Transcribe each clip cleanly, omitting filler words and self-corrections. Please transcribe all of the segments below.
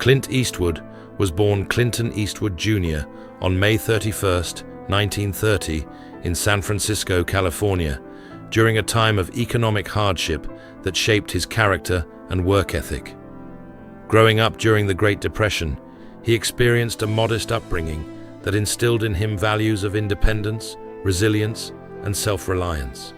Clint Eastwood was born Clinton Eastwood Jr. on May 31, 1930, in San Francisco, California, during a time of economic hardship that shaped his character and work ethic. Growing up during the Great Depression, he experienced a modest upbringing that instilled in him values of independence, resilience, and self-reliance.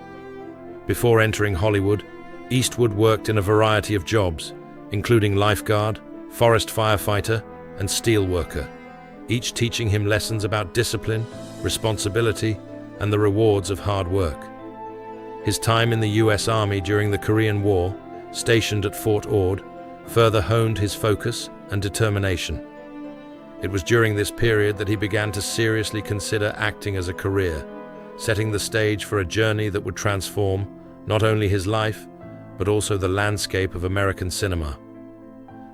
Before entering Hollywood, Eastwood worked in a variety of jobs, including lifeguard, forest firefighter, and steel worker, each teaching him lessons about discipline, responsibility, and the rewards of hard work. His time in the U.S. Army during the Korean War, stationed at Fort Ord, further honed his focus and determination. It was during this period that he began to seriously consider acting as a career, setting the stage for a journey that would transform not only his life, but also the landscape of American cinema.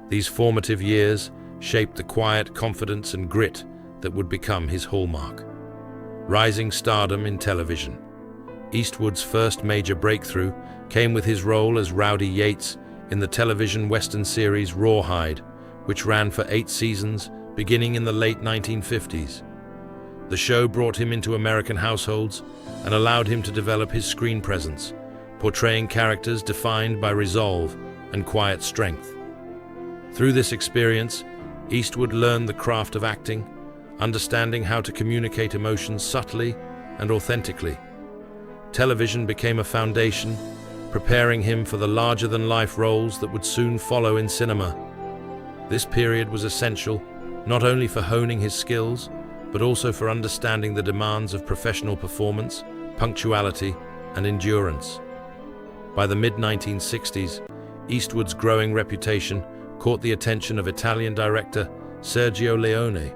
These formative years shaped the quiet confidence and grit that would become his hallmark. Rising stardom in television. Eastwood's first major breakthrough came with his role as Rowdy Yates in the television western series Rawhide, which ran for 8 seasons, beginning in the late 1950s. The show brought him into American households and allowed him to develop his screen presence, portraying characters defined by resolve and quiet strength. Through this experience, Eastwood learned the craft of acting, understanding how to communicate emotions subtly and authentically. Television became a foundation, preparing him for the larger-than-life roles that would soon follow in cinema. This period was essential, not only for honing his skills, but also for understanding the demands of professional performance, punctuality, and endurance. By the mid-1960s, Eastwood's growing reputation caught the attention of Italian director Sergio Leone,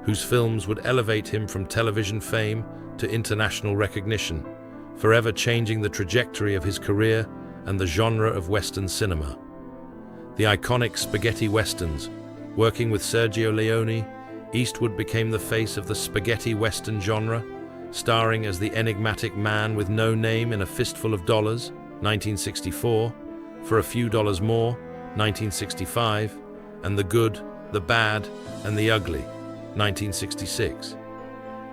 whose films would elevate him from television fame to international recognition, forever changing the trajectory of his career and the genre of Western cinema. The iconic spaghetti westerns. Working with Sergio Leone, Eastwood became the face of the spaghetti western genre, starring as the enigmatic man with no name in A Fistful of Dollars, 1964, For a Few Dollars More, 1965, and The Good, the Bad, and the Ugly, 1966.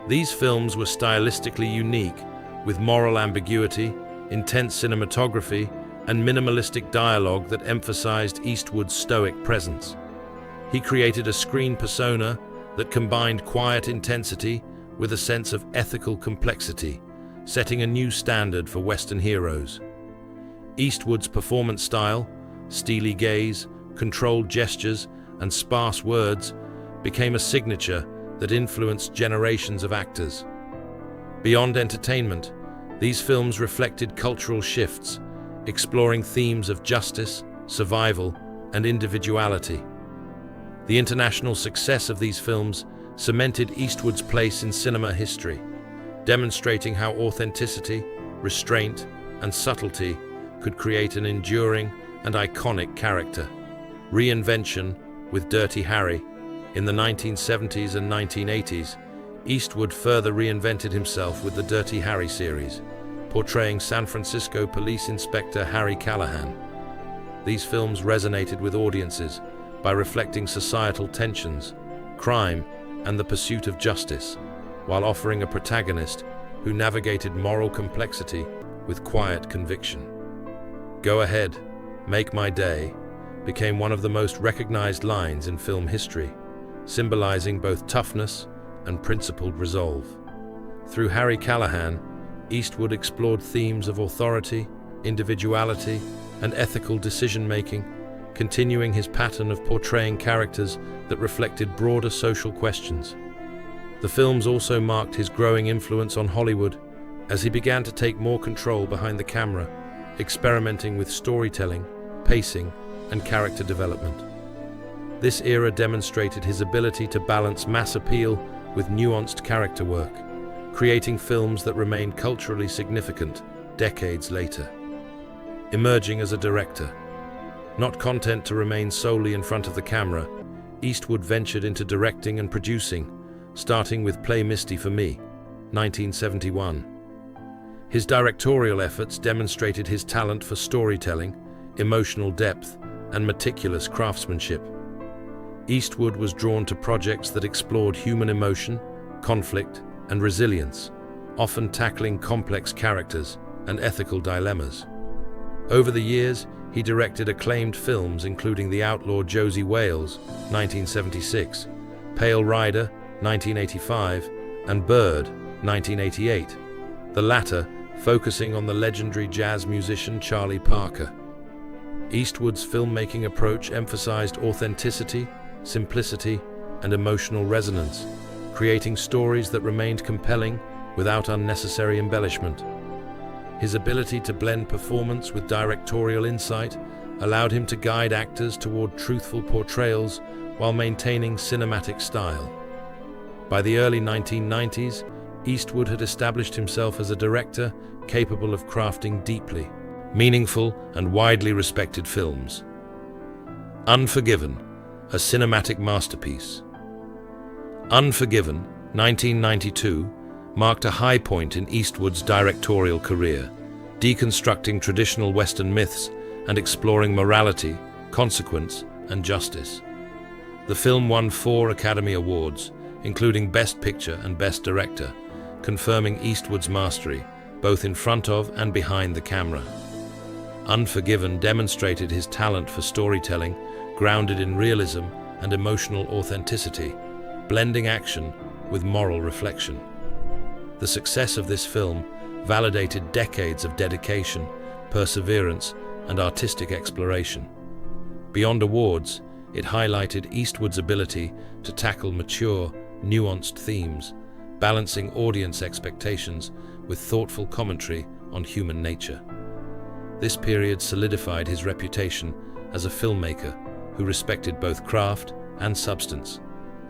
These films were stylistically unique, with moral ambiguity, intense cinematography, and minimalistic dialogue that emphasized Eastwood's stoic presence. He created a screen persona that combined quiet intensity with a sense of ethical complexity, setting a new standard for Western heroes. Eastwood's performance style, steely gaze, controlled gestures, and sparse words, became a signature that influenced generations of actors. Beyond entertainment, these films reflected cultural shifts, exploring themes of justice, survival, and individuality. The international success of these films cemented Eastwood's place in cinema history, demonstrating how authenticity, restraint, and subtlety could create an enduring and iconic character. Reinvention with Dirty Harry. In the 1970s and 1980s, Eastwood further reinvented himself with the Dirty Harry series, portraying San Francisco Police Inspector Harry Callahan. These films resonated with audiences by reflecting societal tensions, crime, and the pursuit of justice, while offering a protagonist who navigated moral complexity with quiet conviction. "Go ahead, make my day" became one of the most recognized lines in film history, symbolizing both toughness and principled resolve. Through Harry Callahan, Eastwood explored themes of authority, individuality, and ethical decision-making, continuing his pattern of portraying characters that reflected broader social questions. The films also marked his growing influence on Hollywood as he began to take more control behind the camera, experimenting with storytelling, pacing, and character development. This era demonstrated his ability to balance mass appeal with nuanced character work, creating films that remained culturally significant decades later. Emerging as a director. Not content to remain solely in front of the camera, Eastwood ventured into directing and producing, starting with Play Misty for Me, 1971. His directorial efforts demonstrated his talent for storytelling, emotional depth, and meticulous craftsmanship. Eastwood was drawn to projects that explored human emotion, conflict, and resilience, often tackling complex characters and ethical dilemmas. Over the years, he directed acclaimed films including The Outlaw Josie Wales, 1976, Pale Rider, 1985, and Bird, 1988, the latter focusing on the legendary jazz musician Charlie Parker. Eastwood's filmmaking approach emphasized authenticity, simplicity, and emotional resonance, creating stories that remained compelling without unnecessary embellishment. His ability to blend performance with directorial insight allowed him to guide actors toward truthful portrayals while maintaining cinematic style. By the early 1990s, Eastwood had established himself as a director capable of crafting deeply meaningful and widely respected films. Unforgiven, a cinematic masterpiece. Unforgiven, 1992, marked a high point in Eastwood's directorial career, deconstructing traditional Western myths and exploring morality, consequence, and justice. The film won 4 Academy Awards, including Best Picture and Best Director, confirming Eastwood's mastery, both in front of and behind the camera. Unforgiven demonstrated his talent for storytelling, grounded in realism and emotional authenticity, blending action with moral reflection. The success of this film validated decades of dedication, perseverance, and artistic exploration. Beyond awards, it highlighted Eastwood's ability to tackle mature, nuanced themes, balancing audience expectations with thoughtful commentary on human nature. This period solidified his reputation as a filmmaker who respected both craft and substance,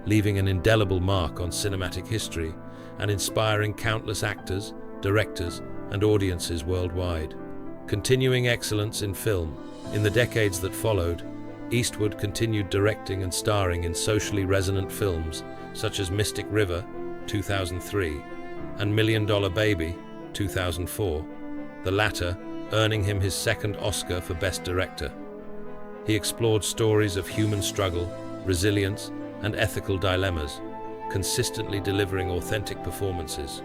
leaving an indelible mark on cinematic history and inspiring countless actors, directors, and audiences worldwide. Continuing excellence in film, in the decades that followed, Eastwood continued directing and starring in socially resonant films such as Mystic River, 2003, and $1 Million Baby, 2004, the latter earning him his second Oscar for Best Director. He explored stories of human struggle, resilience, and ethical dilemmas, consistently delivering authentic performances.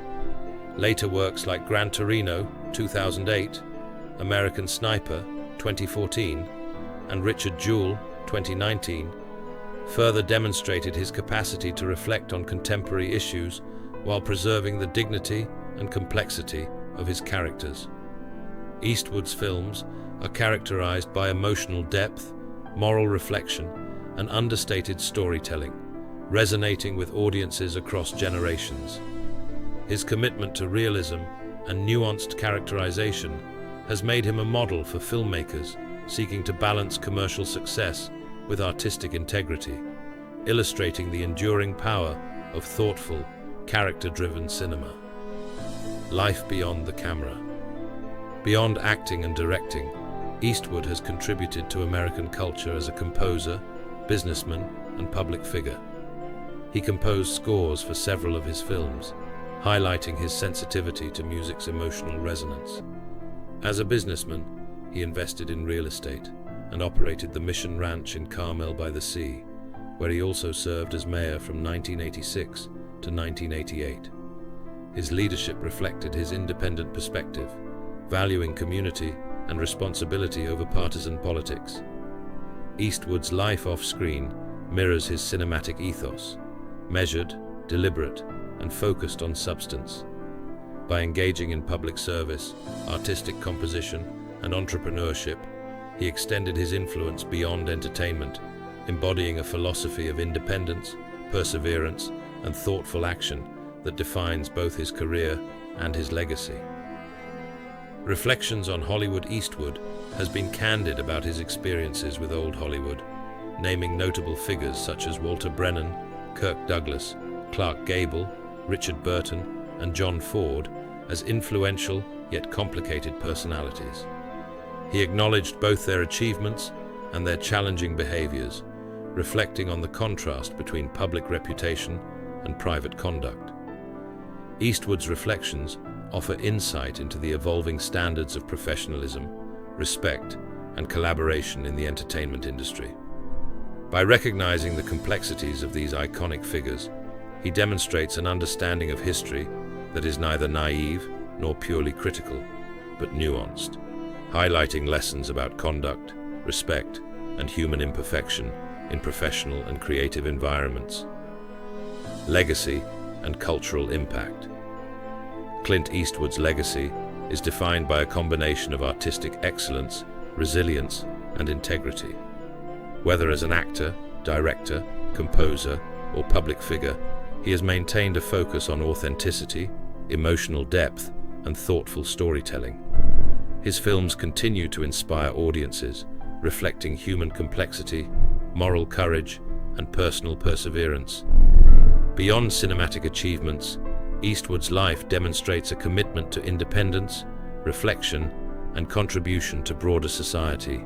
Later works like Gran Torino, 2008, American Sniper, 2014, and Richard Jewell, 2019, further demonstrated his capacity to reflect on contemporary issues while preserving the dignity and complexity of his characters. Eastwood's films are characterized by emotional depth, moral reflection, and understated storytelling, resonating with audiences across generations. His commitment to realism and nuanced characterization has made him a model for filmmakers seeking to balance commercial success with artistic integrity, illustrating the enduring power of thoughtful, character-driven cinema. Life beyond the camera. Beyond acting and directing, Eastwood has contributed to American culture as a composer, businessman, and public figure. He composed scores for several of his films, highlighting his sensitivity to music's emotional resonance. As a businessman, he invested in real estate and operated the Mission Ranch in Carmel by the Sea, where he also served as mayor from 1986 to 1988. His leadership reflected his independent perspective, valuing community and responsibility over partisan politics. Eastwood's life off-screen mirrors his cinematic ethos, measured, deliberate, and focused on substance. By engaging in public service, artistic composition, and entrepreneurship, he extended his influence beyond entertainment, embodying a philosophy of independence, perseverance, and thoughtful action that defines both his career and his legacy. Reflections on Hollywood. Eastwood has been candid about his experiences with Old Hollywood, naming notable figures such as Walter Brennan, Kirk Douglas, Clark Gable, Richard Burton, and John Ford as influential yet complicated personalities. He acknowledged both their achievements and their challenging behaviors, reflecting on the contrast between public reputation and private conduct. Eastwood's reflections offer insight into the evolving standards of professionalism, respect, and collaboration in the entertainment industry. By recognizing the complexities of these iconic figures, he demonstrates an understanding of history that is neither naive nor purely critical, but nuanced, highlighting lessons about conduct, respect, and human imperfection in professional and creative environments. Legacy and cultural impact. Clint Eastwood's legacy is defined by a combination of artistic excellence, resilience, and integrity. Whether as an actor, director, composer, or public figure, he has maintained a focus on authenticity, emotional depth, and thoughtful storytelling. His films continue to inspire audiences, reflecting human complexity, moral courage, and personal perseverance. Beyond cinematic achievements, Eastwood's life demonstrates a commitment to independence, reflection, and contribution to broader society.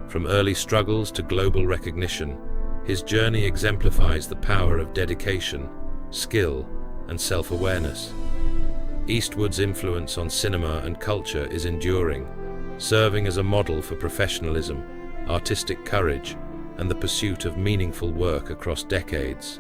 From early struggles to global recognition, his journey exemplifies the power of dedication, skill, and self-awareness. Eastwood's influence on cinema and culture is enduring, serving as a model for professionalism, artistic courage, and the pursuit of meaningful work across decades.